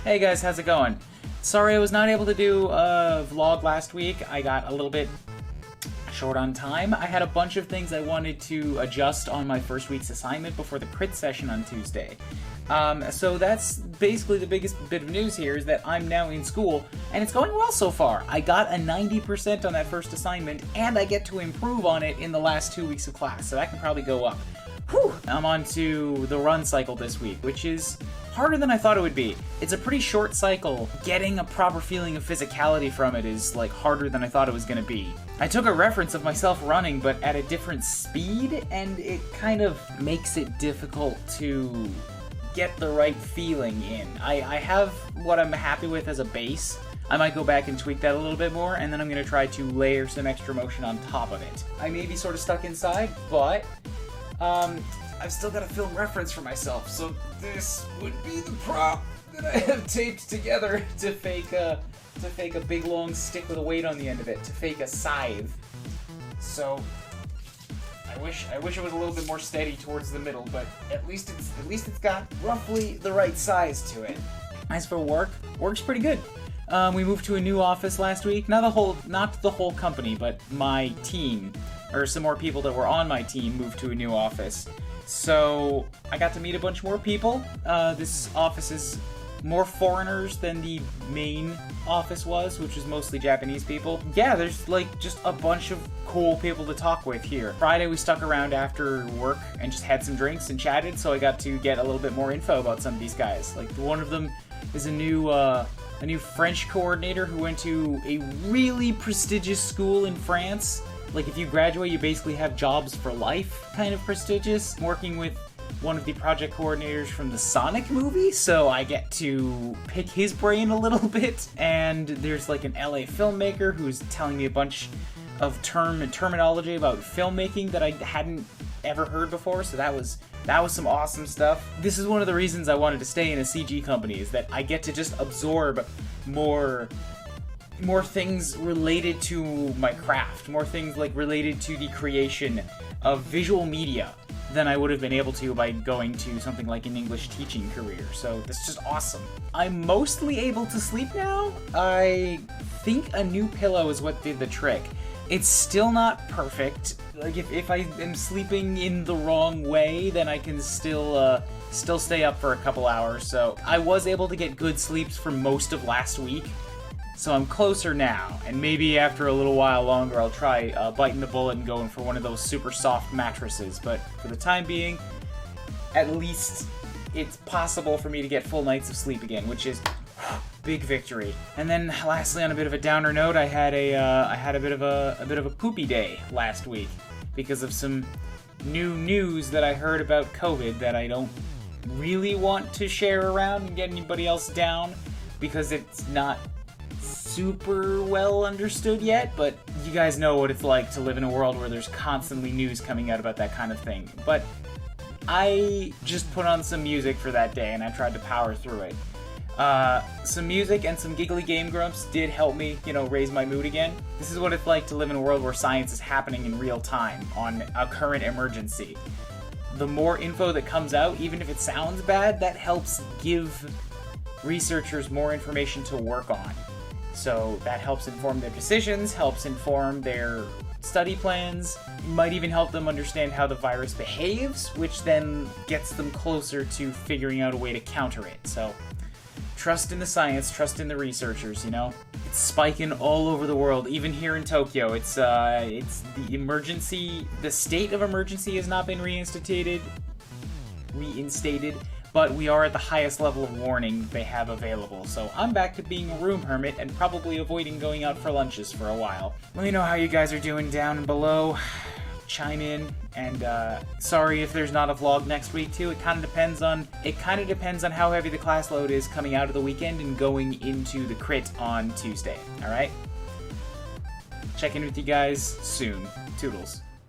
Hey guys, how's it going? Sorry I was not able to do a vlog last week. I got a little bit short on time. I had a bunch of things I wanted to adjust on my first week's assignment before the crit session on Tuesday. So that's basically the biggest bit of news here, is that I'm now in school, and it's going well so far. I got a 90% on that first assignment, and I get to improve on it in the last 2 weeks of class, so that can probably go up. Whew! I'm on to the run cycle this week, which is harder than I thought it would be. It's a pretty short cycle. Getting a proper feeling of physicality from it is like harder than I thought it was going to be. I took a reference of myself running, but at a different speed, and it kind of makes it difficult to get the right feeling in. I have what I'm happy with as a base. I might go back and tweak that a little bit more, and then I'm going to try to layer some extra motion on top of it. I may be sort of stuck inside, but I've still got a film reference for myself, so this would be the prop that I have taped together to fake a big long stick with a weight on the end of it, to fake a scythe. So I wish it was a little bit more steady towards the middle, but at least it's got roughly the right size to it. As for work's pretty good. We moved to a new office last week. Not the whole company, but my team, or some more people that were on my team, moved to a new office. So I got to meet a bunch more people. This office is more foreigners than the main office was, which was mostly Japanese people. Yeah, there's like just a bunch of cool people to talk with here. Friday we stuck around after work and just had some drinks and chatted, so I got to get a little bit more info about some of these guys. Like one of them is a new French coordinator who went to a really prestigious school in France. Like, if you graduate, you basically have jobs for life, kind of prestigious. I'm working with one of the project coordinators from the Sonic movie, so I get to pick his brain a little bit. And there's like an LA filmmaker who's telling me a bunch of terminology about filmmaking that I hadn't ever heard before, so that was some awesome stuff. This is one of the reasons I wanted to stay in a CG company, is that I get to just absorb more things related to my craft, more things like related to the creation of visual media than I would have been able to by going to something like an English teaching career. So this is just awesome. I'm mostly able to sleep now. I think a new pillow is what did the trick. It's still not perfect. Like if I am sleeping in the wrong way, then I can still stay up for a couple hours. So I was able to get good sleeps for most of last week. So I'm closer now, and maybe after a little while longer I'll try biting the bullet and going for one of those super soft mattresses. But for the time being, at least it's possible for me to get full nights of sleep again, which is big victory. And then lastly, on a bit of a downer note, I had a bit of a poopy day last week because of some new news that I heard about COVID that I don't really want to share around and get anybody else down, because it's not super well understood yet, but you guys know what it's like to live in a world where there's constantly news coming out about that kind of thing. But I just put on some music for that day and I tried to power through it. Some music and some giggly Game Grumps did help me, raise my mood again. This is what it's like to live in a world where science is happening in real time on a current emergency. The more info that comes out, even if it sounds bad, that helps give researchers more information to work on. So that helps inform their decisions, helps inform their study plans, might even help them understand how the virus behaves, which then gets them closer to figuring out a way to counter it. So trust in the science, trust in the researchers, It's spiking all over the world, even here in Tokyo. It's the emergency, the state of emergency has not been reinstated, but we are at the highest level of warning they have available. So I'm back to being a room hermit and probably avoiding going out for lunches for a while. Let me know how you guys are doing down and below. Chime in, and sorry if there's not a vlog next week too. It kind of depends on how heavy the class load is coming out of the weekend and going into the crit on Tuesday. All right? Check in with you guys soon. Toodles.